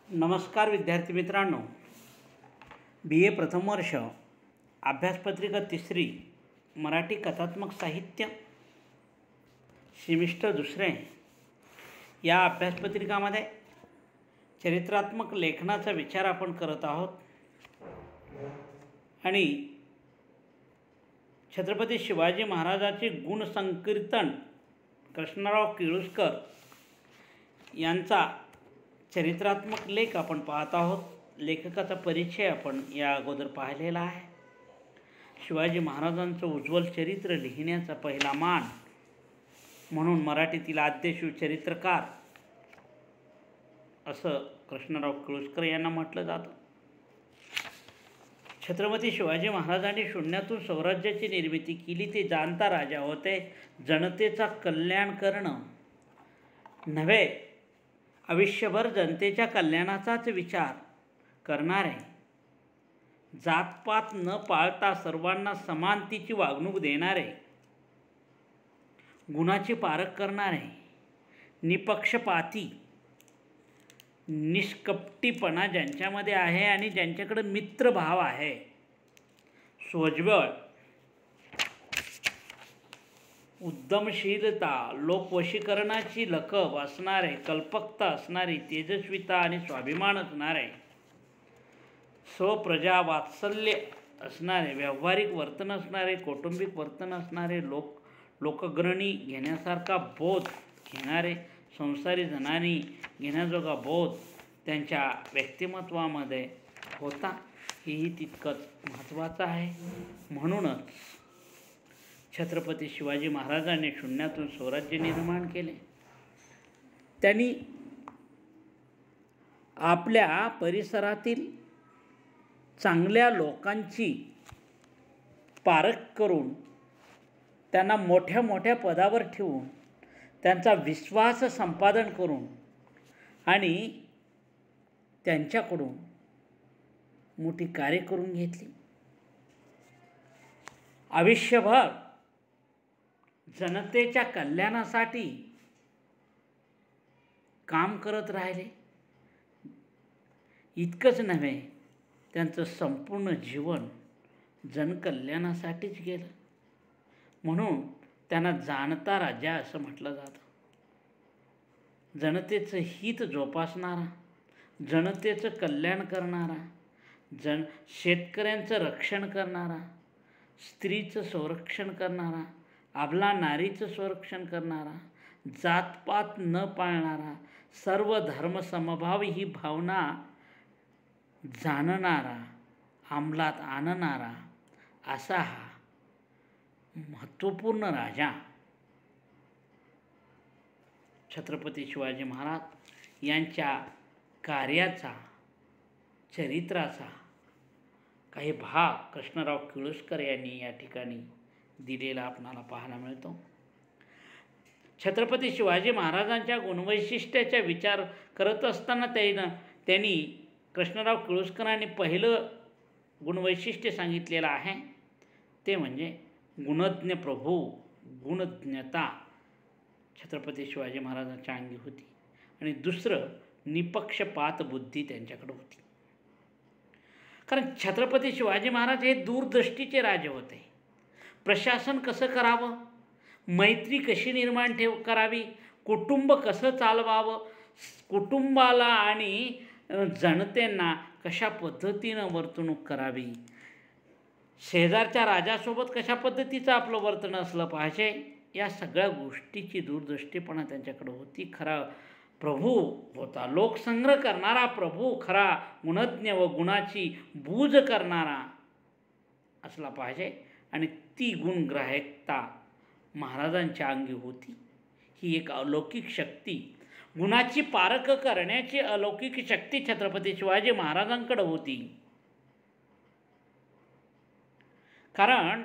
नमस्कार विद्यार्थी मित्रांनो, BA प्रथम वर्ष अभ्यासपत्रिका तिसरी मराठी कथात्मक साहित्य सेमिस्टर दुसरे या अभ्यासपत्रिकामध्ये चरित्रात्मक लेखनाचा विचार आपण करत आहोत आणि छत्रपती शिवाजी महाराजांचे गुणसंकीर्तन कृष्णराव केळुस्कर यांचा चरित्रात्मक लेख आपण पाहत आहोत. लेखकाचा परिचय आपण या अगोदर पाहिलेला आहे. शिवाजी महाराजांचं उज्ज्वल चरित्र लिहिण्याचा पहिला मान म्हणून मराठीतील आद्यशिव चरित्रकार असं कृष्णराव केळुस्कर यांना म्हटलं जातं. छत्रपती शिवाजी महाराजांनी शून्यातून स्वराज्याची निर्मिती केली. ते जाणता राजा होते. जनतेचा कल्याण करणं नव्हे, आयुष्यभर जनतेच्या कल्याणाचाच विचार करणारे, जातपात न पाळता सर्वांना समानतेची वागणूक देणारे, गुणाची पारख करणारे, निपक्षपाती, निष्कपटीपणा ज्यांच्यामध्ये आहे आणि ज्यांच्याकडे मित्रभाव आहे, सोज्वळ, उद्यमशीलता, लोकवशीकरणाची लकब असणारे, कल्पकता असणारी, तेजस्विता आणि स्वाभिमान असणारे, स्वप्रजा वात्सल्य असणारे, व्यावहारिक वर्तन असणारे, कौटुंबिक वर्तन असणारे, लोकग्रहणी घेण्यासारखा बोध घेणारे, संसारी जनानी घेण्याजोगा बोध त्यांच्या व्यक्तिमत्वामध्ये होता. हेही तितकंच महत्त्वाचं आहे. म्हणूनच छत्रपती शिवाजी महाराजांनी शून्यातून स्वराज्य निर्माण केले. त्यांनी आपल्या परिसरातील चांगल्या लोकांची पारख करून, त्यांना मोठ्या मोठ्या पदावर ठेवून, त्यांचा विश्वास संपादन करून आणि त्यांच्याकडून मोठी कार्य करून घेतली. आयुष्यभर जनतेच्या कल्याणासाठी काम करत राहिले. इतकंच नव्हे, त्यांचं संपूर्ण जीवन जनकल्याणासाठीच गेलं. म्हणून त्यांना जाणता राजा असं म्हटलं जातं. जनतेचं हित जोपासणारा, जनतेचं कल्याण करणारा, शेतकऱ्यांचं रक्षण करणारा, स्त्रीचं संरक्षण करणारा, अबला नारीचं संरक्षण करणारा, जातपात न पाळणारा, सर्व धर्मसमभाव ही भावना जाणणारा, अंमलात आणणारा असा हा महत्त्वपूर्ण राजा छत्रपती शिवाजी महाराज यांच्या कार्याचा, चरित्राचा काही भाग कृष्णराव केळुस्कर यांनी या ठिकाणी दिलेला आपणाला पाहायला मिळतो. छत्रपती शिवाजी महाराजांच्या गुणवैशिष्ट्याचा विचार करत असताना त्यांनी कृष्णराव केळुस्करांनी पहिलं गुणवैशिष्ट्य सांगितलेलं आहे, ते म्हणजे गुणज्ञ प्रभू, गुणज्ञता छत्रपती शिवाजी महाराजांच्या अंगी होती. आणि दुसरं निपक्षपात बुद्धी त्यांच्याकडे होती. कारण छत्रपती शिवाजी महाराज हे दूरदृष्टीचे राजे होते. प्रशासन कसं करावं, मैत्री कशी निर्माण करावी, कुटुंब कसं चालवावं, कुटुंबाला आणि जनतेंना कशा पद्धतीनं वर्तणूक करावी, शेजारच्या राजासोबत कशा पद्धतीचं आपलं वर्तन असलं पाहिजे, या सगळ्या गोष्टीची दूरदृष्टीपणा त्यांच्याकडे होती. खरा प्रभू होता, लोकसंग्रह करणारा प्रभू, खरा गुणज्ञ व गुणाची बूज करणारा असला पाहिजे. आणि ती गुणग्राहकता महाराजांच्या अंगी होती. ही एक अलौकिक शक्ती, गुणाची पारख करण्याची अलौकिक शक्ती छत्रपती शिवाजी महाराजांकडे होती. कारण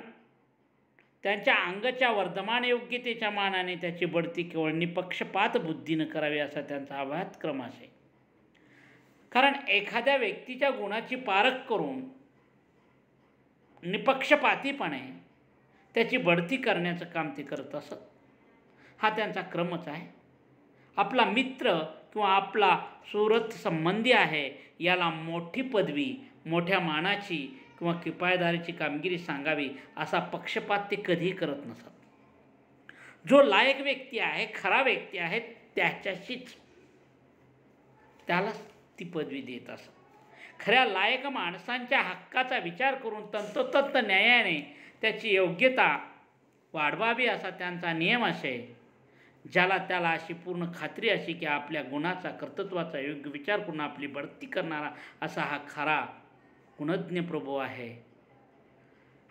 त्यांच्या अंगच्या वर्धमान योग्यतेच्या मानाने त्याची बढती केवळ निपक्षपात बुद्धीनं करावी असा त्यांचा अभ्यासक्रम असे. कारण एखाद्या व्यक्तीच्या गुणाची पारख करून निपक्षपातीपणे त्याची बढती करण्याचं काम ते करत असत. हा त्यांचा क्रमच आहे. आपला मित्र किंवा आपला सुहृद संबंधी आहे याला मोठी पदवी, मोठ्या मानाची किंवा किफायतदारीची कामगिरी सांगावी असा पक्षपात ते कधीही करत नसत. जो लायक व्यक्ती आहे, खरा व्यक्ती आहे, त्याच्याशीच त्यालाच ती पदवी देत असत. खऱ्या लायक माणसांच्या हक्काचा विचार करून तंतोतंत न्यायाने त्याची योग्यता वाढवावी असा त्यांचा नियम असे. ज्याला त्याला अशी पूर्ण खात्री अशी की आपल्या गुणाचा, कर्तृत्वाचा योग्य विचार करून आपली बढती करणारा असा हा खरा गुणज्ञ प्रभू आहे.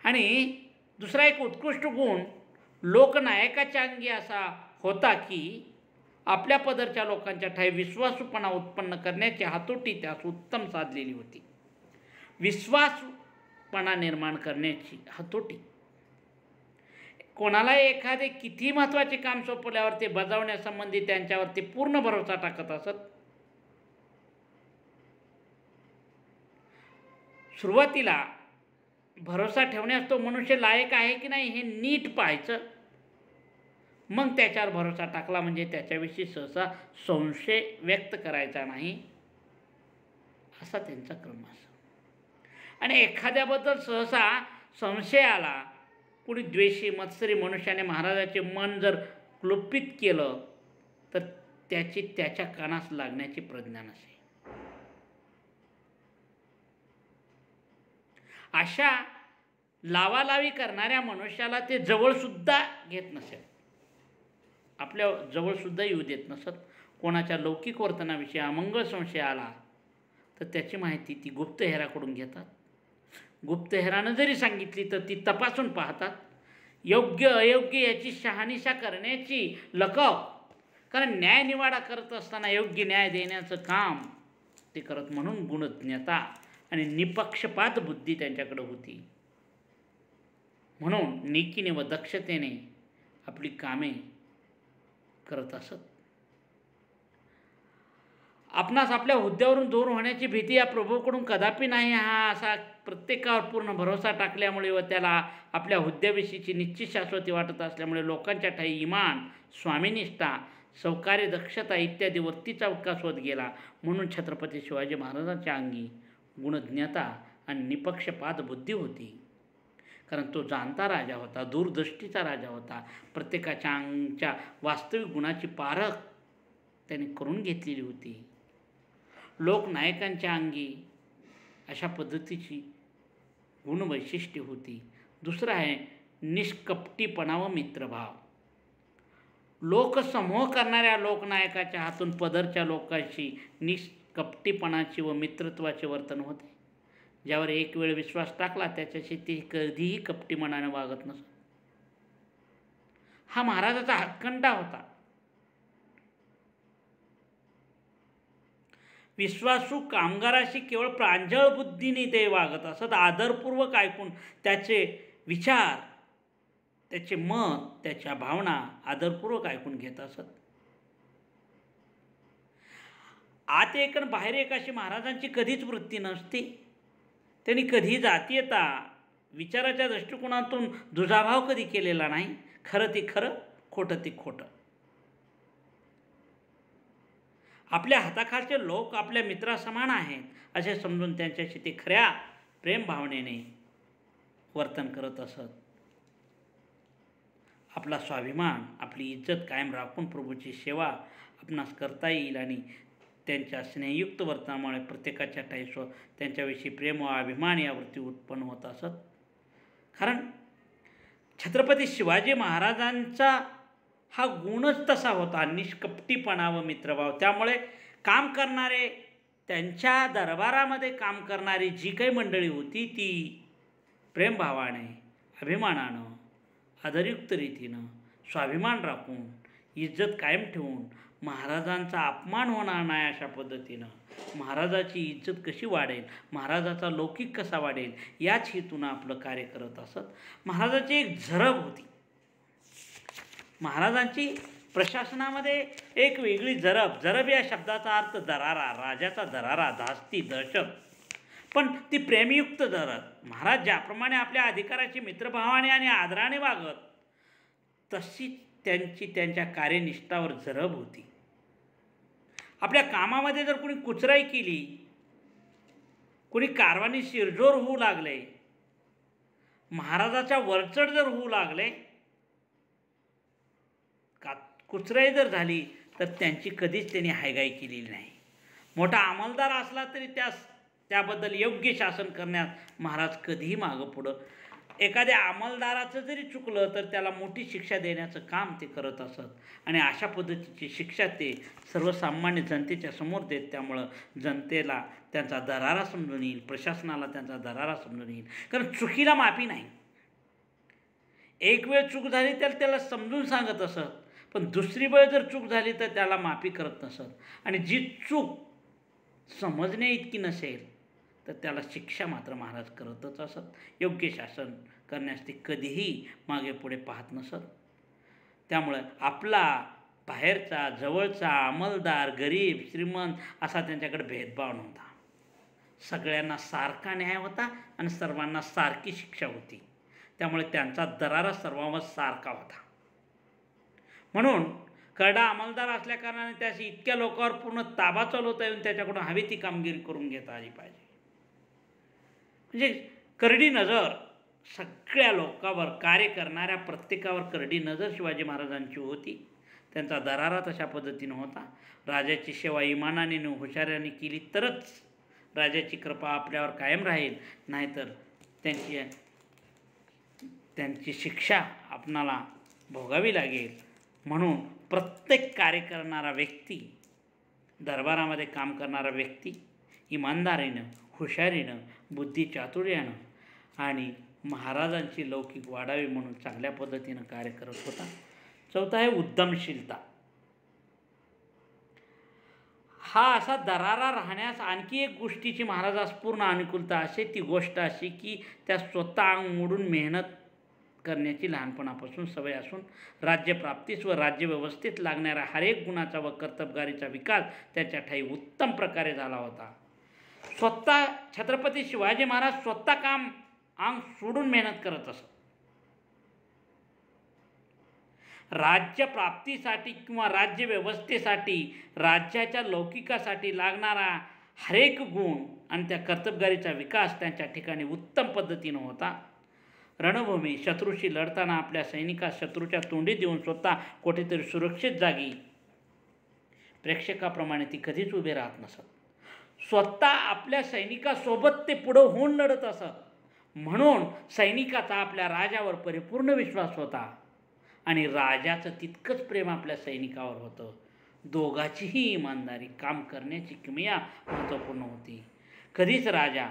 आणि दुसरा एक उत्कृष्ट गुण लोकनायकाच्या अंगी असा होता की आपल्या पदरच्या लोकांच्या ठाई विश्वासूपणा उत्पन्न करण्याची हातोटी त्यास उत्तम साधलेली होती. विश्वासूपणा निर्माण करण्याची हातोटी. कोणाला एखादे किती महत्त्वाचे काम सोपवल्यावर ते बजावण्यासंबंधी त्यांच्यावर ते पूर्ण भरोसा टाकत असत. सुरुवातीला भरोसा ठेवण्यास तो मनुष्य लायक आहे की नाही हे नीट पाहायचं. मग त्याच्यावर भरोसा टाकला म्हणजे त्याच्याविषयी सहसा संशय व्यक्त करायचा नाही असा त्यांचा क्रम असा. आणि एखाद्याबद्दल सहसा संशय आला, कुणी द्वेषी मत्सरी मनुष्याने महाराजाचे मन जर क्लुप्पित केलं तर त्याची त्याच्या कानास लागण्याची प्रज्ञा नसे. अशा लावालावी करणाऱ्या मनुष्याला ते जवळसुद्धा घेत नसेल, आपल्या जवळसुद्धा येऊ देत नसत. कोणाच्या लौकिक वर्तनाविषयी अमंगळ संशय आला तर त्याची माहिती ती गुप्तहेराकडून घेतात. गुप्तहेरानं जरी सांगितली तर ती तपासून पाहतात. योग्य अयोग्य याची शहानिशा करण्याची लकव, कारण न्यायनिवाडा करत असताना योग्य न्याय देण्याचं काम ते करत. म्हणून गुणज्ञता आणि निपक्षपात बुद्धी त्यांच्याकडे होती. म्हणून नेकीने व दक्षतेने आपली कामे करत असत. आपणास आपल्या हुद्द्यावरून दूर होण्याची भीती या प्रभूकडून कदापि नाही. हा असा प्रत्येकावर पूर्ण भरोसा टाकल्यामुळे व त्याला आपल्या हुद्द्याविषयीची निश्चित शाश्वती वाटत असल्यामुळे लोकांच्या ठाई इमान, स्वामीनिष्ठा, सहकार्य, दक्षता इत्यादी वृत्तीचा विकास होत गेला. म्हणून छत्रपती शिवाजी महाराजांच्या अंगी गुणज्ञता आणि निपक्षपात बुद्धी होती. कारण तो जाणता राजा होता, दूरदृष्टीचा राजा होता. प्रत्येकाच्या वास्तविक गुणाची पारख त्याने करून घेतलेली होती. लोकनायकांच्या अंगी अशा पद्धतीची गुणवैशिष्ट्ये होती. दुसरं आहे निष्कपटीपणा व मित्रभाव. लोकसमूह करणाऱ्या लोकनायकाच्या हातून पदरच्या लोकांशी निष्कपटीपणाची व मित्रत्वाचे वर्तन होते. ज्यावर एक वेळ विश्वास टाकला त्याच्याशी ते कधीही कपटी मनाने वागत नसत. हा महाराजाचा हक्कंडा होता. विश्वासू कामगाराशी केवळ प्रांजळ बुद्धीने ते वागत असत. आदरपूर्वक ऐकून त्याचे विचार, त्याचे मत, त्याच्या भावना आदरपूर्वक ऐकून घेत असत. आत एक आणि बाहेर एक अशी महाराजांची कधीच वृत्ती नसती. त्यांनी कधी जातीयता, विचाराच्या दृष्टिकोनातून दुजाभाव कधी केलेला नाही. खरं ते खरं, खोटं ते खोटं. आपल्या हाताखालचे लोक आपल्या मित्रासमान आहेत असे समजून त्यांच्याशी ते खऱ्या प्रेम भावनेने वर्तन करत असत. आपला स्वाभिमान, आपली इज्जत कायम राखून प्रभूची सेवा आपणास करता येईल आणि त्यांच्या स्नेहयुक्त वर्तनामुळे प्रत्येकाच्या ठाई त्यांच्याविषयी प्रेम व अभिमान या वृत्ती उत्पन्न होत असत. कारण छत्रपती शिवाजी महाराजांचा हा गुणच तसा होता, निष्कपटीपणा व मित्रभाव. त्यामुळे काम करणारे, त्यांच्या दरबारामध्ये काम करणारी जी काही मंडळी होती ती प्रेमभावाने, अभिमानानं, आदरयुक्त रीतीनं, स्वाभिमान राखून, इज्जत कायम ठेवून, महाराजांचा अपमान होणार नाही अशा पद्धतीनं महाराजाची इज्जत कशी वाढेल, महाराजाचा लौकिक कसा वाढेल याच हेतूनं आपलं कार्य करत असत. महाराजाची एक झरब होती. महाराजांची प्रशासनामध्ये एक वेगळी झरब या शब्दाचा अर्थ दरारा, राजाचा दरारा, धास्ती, दहशत, पण ती प्रेमयुक्त झरब. महाराज ज्याप्रमाणे आपल्या अधिकाराची मित्रभावाने आणि आदराने वागत तशी त्यांची त्यांच्या कार्यनिष्ठावर झरब होती. आपल्या कामामध्ये जर कोणी कुचराई केली, कोणी कारवानी शिरजोर होऊ लागले, महाराजाच्या वरचढ जर होऊ लागले, कुचराई जर झाली तर त्यांची कधीच त्यांनी हायगाई केलेली नाही. मोठा अंमलदार असला तरी त्याबद्दल योग्य शासन करण्यात महाराज कधीही मागं पुढं. एखाद्या अंमलदाराचं जरी चुकलं तर त्याला मोठी शिक्षा देण्याचं काम ते करत असत आणि अशा पद्धतीची शिक्षा ते सर्वसामान्य जनतेच्या समोर देत. त्यामुळं जनतेला त्यांचा दरारा समजून येईल, प्रशासनाला त्यांचा दरारा समजून येईल. कारण चुकीला माफी नाही. एक वेळ चूक झाली तर त्याला समजून सांगत असत, पण दुसरी वेळ जर चूक झाली तर त्याला माफी करत नसत. आणि जी चूक समजण्या इतकी नसेल तर त्याला शिक्षा मात्र महाराज करतच असत. योग्य शासन करण्यास ते कधीही मागे पुढे पाहत नसत. त्यामुळं आपला बाहेरचा जवळचा अंमलदार, गरीब श्रीमंत असा त्यांच्याकडे भेदभाव नव्हता. सगळ्यांना सारखा न्याय होता आणि सर्वांना सारखी शिक्षा होती. त्यामुळे त्यांचा दरारा सर्वांवर सारखा होता. म्हणून करडा अंमलदार असल्याकारणाने त्याशी इतक्या लोकांवर पूर्ण ताबा चालवता येऊन त्याच्याकडून हवी ती कामगिरी करून घेता आली पाहिजे. म्हणजे करडी नजर सगळ्या लोकांवर, कार्य करणाऱ्या प्रत्येकावर करडी नजर शिवाजी महाराजांची होती. त्यांचा दरारा तशा पद्धतीनं होता. राजाची सेवा इमानाने हुशाऱ्याने केली तरच राजाची कृपा आपल्यावर कायम राहील, नाहीतर त्यांची शिक्षा आपणाला भोगावी लागेल. म्हणून प्रत्येक कार्य करणारा व्यक्ती, दरबारामध्ये काम करणारा व्यक्ती इमानदारीनं, हुशारीनं, बुद्धिचातुर्यानं आणि महाराजांची लौकिक वाढावी म्हणून चांगल्या पद्धतीनं कार्य करत होता. चौथा आहे उद्यमशीलता. हा असा दरारा राहण्यास आणखी एक गोष्टीची महाराजास पूर्ण अनुकूलता असे. ती गोष्ट अशी की त्या स्वतः अंग मोडून मेहनत करण्याची लहानपणापासून सवय असून राज्यप्राप्तीस व राज्यव्यवस्थेत लागणाऱ्या हरेक गुणाचा व कर्तबगारीचा विकास त्याच्या ठायी उत्तम प्रकारे झाला होता. स्वतः छत्रपती शिवाजी महाराज स्वतः काम अंग सोडून मेहनत करत असत. राज्यप्राप्तीसाठी किंवा राज्यव्यवस्थेसाठी, राज्याच्या लौकिकासाठी लागणारा हरेक गुण आणि त्या कर्तबगारीचा विकास त्यांच्या ठिकाणी उत्तम पद्धतीनं होता. रणभूमी शत्रूशी लढताना आपल्या सैनिकास शत्रूच्या तोंडी देऊन स्वतः कुठेतरी सुरक्षित जागी प्रेक्षकाप्रमाणे ती कधीच उभे राहत नसत. स्वतः आपल्या सैनिकासोबत ते पुढं होऊन लढत असत. म्हणून सैनिकाचा आपल्या राजावर परिपूर्ण विश्वास होता आणि राजाचं तितकंच प्रेम आपल्या सैनिकावर होतं. दोघांचीही इमानदारी, काम करण्याची किमया महत्त्वपूर्ण होती. कधीच राजा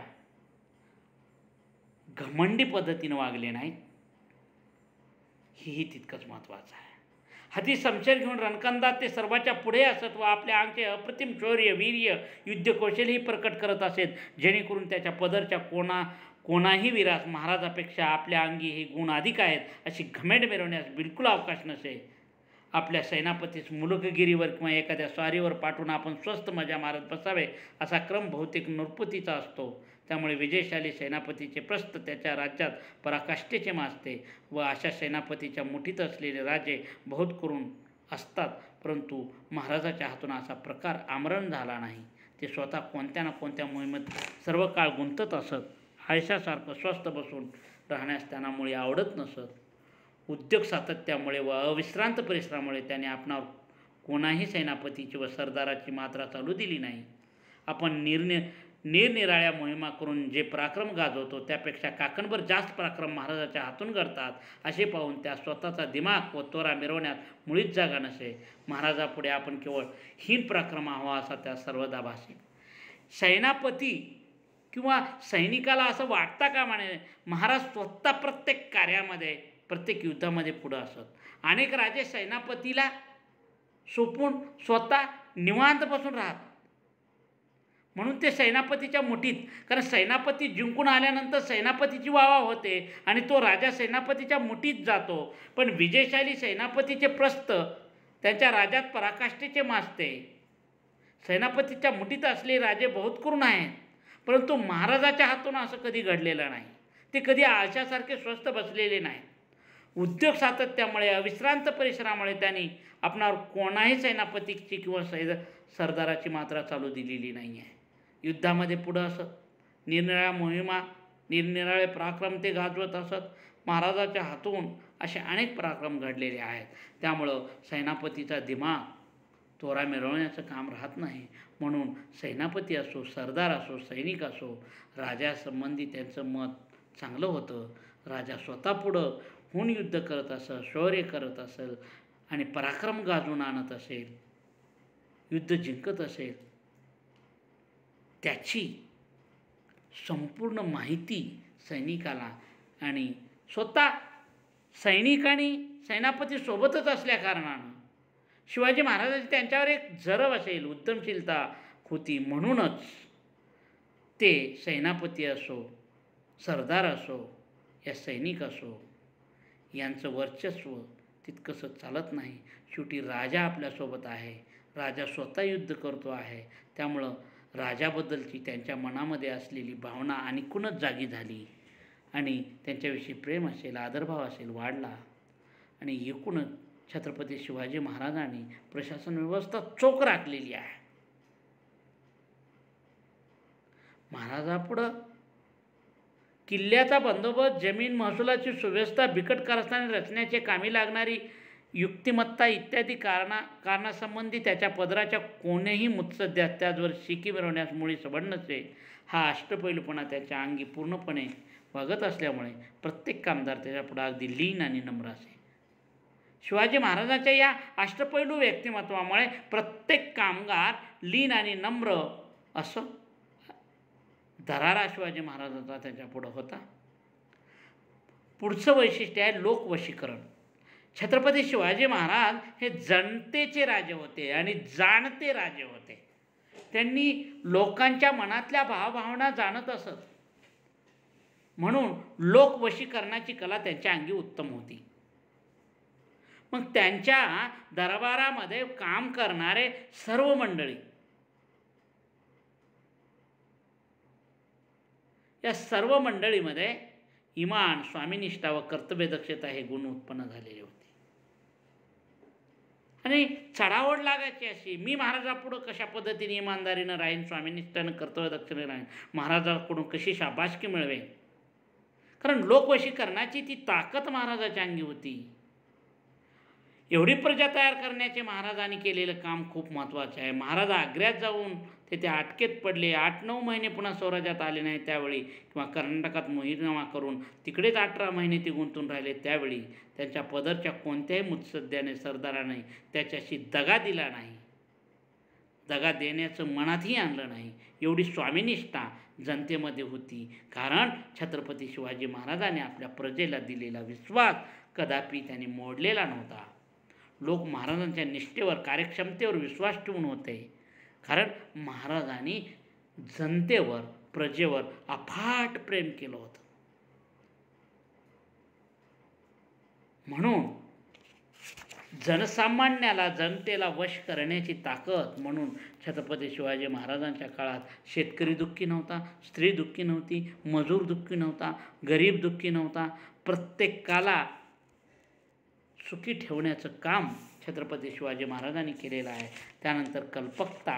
घमंडी पद्धतीनं वागले नाहीत, हेही तितकंच महत्त्वाचं आहे. हाती समशेर घेऊन रणकंदात ते सर्वांच्या पुढे असत व आपल्या अंगचे अप्रतिम शौर्य, वीर्य, युद्धकौशल्यही प्रकट करत असेत, जेणेकरून त्याच्या पदरच्या कोणाही वीरास महाराजापेक्षा आपल्या अंगी हे गुण अधिक आहेत अशी घमेंड मिरवण्यास बिलकुल अवकाश नसे. आपल्या सेनापतीस मुलुकगिरीवर किंवा एखाद्या स्वारीवर पाठवून आपण स्वस्त मजा मारत बसावे असा क्रम बहुतेक नृपतीचा असतो. त्यामुळे विजयशाली सेनापतीचे प्रस्थ त्याच्या राज्यात पराकाष्ठेचे माजते व अशा सेनापतीच्या मुठीत असलेले राजे बहुत करून असतात. परंतु महाराजाच्या हातून असा प्रकार आमरण झाला नाही. ते स्वतः कोणत्या ना कोणत्या मोहिमेत सर्व काळ गुंतत असत. आळशासारखं स्वस्थ बसून राहण्यास त्यांना मुळे आवडत नसत. उद्योग सातत्यामुळे व अविश्रांत परिश्रमामुळे त्याने आपणावर कोणाही सेनापतीची व सरदाराची मात्रा चालू दिली नाही. आपण निरनिराळ्या मोहिमा करून जे पराक्रम गाजवतो त्यापेक्षा काकणभर जास्त पराक्रम महाराजाच्या हातून घडतात असे पाहून त्या स्वतःचा दिमाग व त्वरा मिरवण्यात मुळीच जागा नसे. महाराजापुढे आपण केवळ हीन पराक्रम हवा असा त्या सर्वदा भासे. सेनापती किंवा सैनिकाला असं वाटता कामा नये महाराज स्वतः प्रत्येक कार्यामध्ये, प्रत्येक युद्धामध्ये पुढं असत. अनेक राजे सेनापतीला सोपून स्वतः निवांत बसून राहत. म्हणून ते सेनापतीच्या मुठीत, कारण सेनापती जिंकून आल्यानंतर सेनापतीची वावा होते आणि तो राजा सेनापतीच्या मुठीत जातो. पण विजयशाली सेनापतीचे प्रस्थ त्यांच्या राज्यात पराकाष्ठेचे माजते. सेनापतीच्या मुठीत असलेले राजे बहुत करून आहेत, परंतु महाराजाच्या हातून असं कधी घडलेलं नाही. ते कधी आळशासारखे स्वस्थ बसलेले नाहीत. उद्योग सातत्यामुळे, अविश्रांत परिश्रमामुळे त्यांनी आपणावर कोणाही सेनापतीची किंवा सरदाराची मात्रा चालू दिलेली नाही आहे. युद्धामध्ये पुढं असत, निरनिराळ्या मोहिमा, निरनिराळे पराक्रम ते गाजवत असत. महाराजाच्या हातून असे अनेक पराक्रम घडलेले आहेत. त्यामुळं सेनापतीचा दिमाग तोरा मिरवण्याचं काम राहत नाही. म्हणून सेनापती असो, सरदार असो, सैनिक असो, राजासंबंधी त्यांचं मत चांगलं होतं. राजा स्वतः पुढं होऊन युद्ध करत असेल, शौर्य करत असेल आणि पराक्रम गाजवून आणत असेल, युद्ध जिंकत असेल, त्याची संपूर्ण माहिती सैनिकाला आणि स्वतः सैनिक आणि सेनापती सोबतच असल्या कारणानं शिवाजी महाराजांची त्यांच्यावर एक जरब असेल, उद्यमशीलता होती. म्हणूनच ते सेनापती असो, सरदार असो या सैनिक असो, यांचं वर्चस्व तितकंसं चालत नाही. शेवटी राजा आपल्यासोबत आहे, राजा स्वतः युद्ध करतो आहे. त्यामुळं राजाबद्दलची त्यांच्या मनामध्ये असलेली भावना आणखीनच जागी झाली आणि त्यांच्याविषयी प्रेम असेल, आदरभाव असेल वाढला. आणि एकूणच छत्रपती शिवाजी महाराजांनी प्रशासन व्यवस्था चोख राखलेली आहे. महाराजापुढं किल्ल्याचा बंदोबस्त, जमीन महसुलाची सुव्यवस्था, बिकट कारस्थाने रचण्याचे कामी लागणारी युक्तिमत्ता इत्यादी कारणासंबंधी त्याच्या पदराच्या कोणीही मुत्सद्यास त्याचवर शिकी मिरवण्यास मुळी सबड नसे. हा अष्टपैलूपणा त्याच्या अंगी पूर्णपणे वागत असल्यामुळे प्रत्येक कामदार त्याच्यापुढे अगदी लीन आणि नम्र असे. शिवाजी महाराजांच्या या अष्टपैलू व्यक्तिमत्वामुळे प्रत्येक कामगार लीन आणि नम्र असं दरारा शिवाजी महाराजांचा त्याच्यापुढं होता. पुढचं वैशिष्ट्य आहे लोकवशीकरण. छत्रपती शिवाजी महाराज हे जनतेचे राजे होते आणि जाणते राजे होते. त्यांनी लोकांच्या मनातल्या भावभावना जाणत असत. म्हणून लोकवशीकरणाची कला त्यांच्या अंगी उत्तम होती. मग त्यांच्या दरबारामध्ये काम करणारे सर्व मंडळी, या सर्व मंडळीमध्ये इमान, स्वामीनिष्ठा व कर्तव्यदक्षता हे गुण उत्पन्न झालेले होते. आणि चढाओढ लागायची अशी, मी महाराजापुढं कशा पद्धतीने इमानदारीनं राहीन, स्वामीनिष्ठानं कर्तव्यदक्षतेने राहीन, महाराजाकडून कशी शाबासकी मिळवेन. कारण लोकवशीकरणाची ती ताकद महाराजाच्या अंगी होती. एवढी प्रजा तयार करण्याचे महाराजांनी केलेलं काम खूप महत्त्वाचे आहे. महाराज आग्र्यात जाऊन ते अटकेत पडले, 8-9 महिने पुन्हा स्वराज्यात आले नाही त्यावेळी, किंवा कर्नाटकात मोहीमनामा करून तिकडेच 18 महिने ते गुंतून राहिले त्यावेळी त्यांच्या पदरच्या कोणत्याही मुत्सद्याने, सरदाराने त्याच्याशी दगा दिला नाही, दगा देण्याचं मनातही आणलं नाही. एवढी स्वामीनिष्ठा जनतेमध्ये होती. कारण छत्रपती शिवाजी महाराजांनी आपल्या प्रजेला दिलेला विश्वास कदापि त्यांनी मोडलेला नव्हता. लोक महाराजांच्या निष्ठेवर, कार्यक्षमतेवर विश्वास ठेवून होते. कारण महाराजांनी जनतेवर, प्रजेवर अफाट प्रेम केलं होतं. म्हणून जनसामान्याला, जनतेला वश करण्याची ताकद. म्हणून छत्रपती शिवाजी महाराजांच्या काळात शेतकरी दुःखी नव्हता, स्त्री दुःखी नव्हती, मजूर दुःखी नव्हता, गरीब दुःखी नव्हता. प्रत्येकाला सुखी ठेवण्याचं काम छत्रपती शिवाजी महाराजांनी केलेलं आहे. त्यानंतर कल्पकता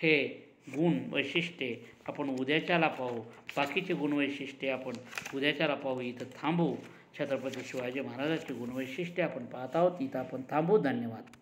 हे गुण वैशिष्ट्ये आपण उद्याच्याला पाहू. बाकीचे गुणवैशिष्ट्ये आपण उद्याच्याला पाहू. इथं थांबू. छत्रपती शिवाजी महाराजांची गुणवैशिष्ट्ये आपण पाहत आहोत. इथं आपण थांबू. धन्यवाद.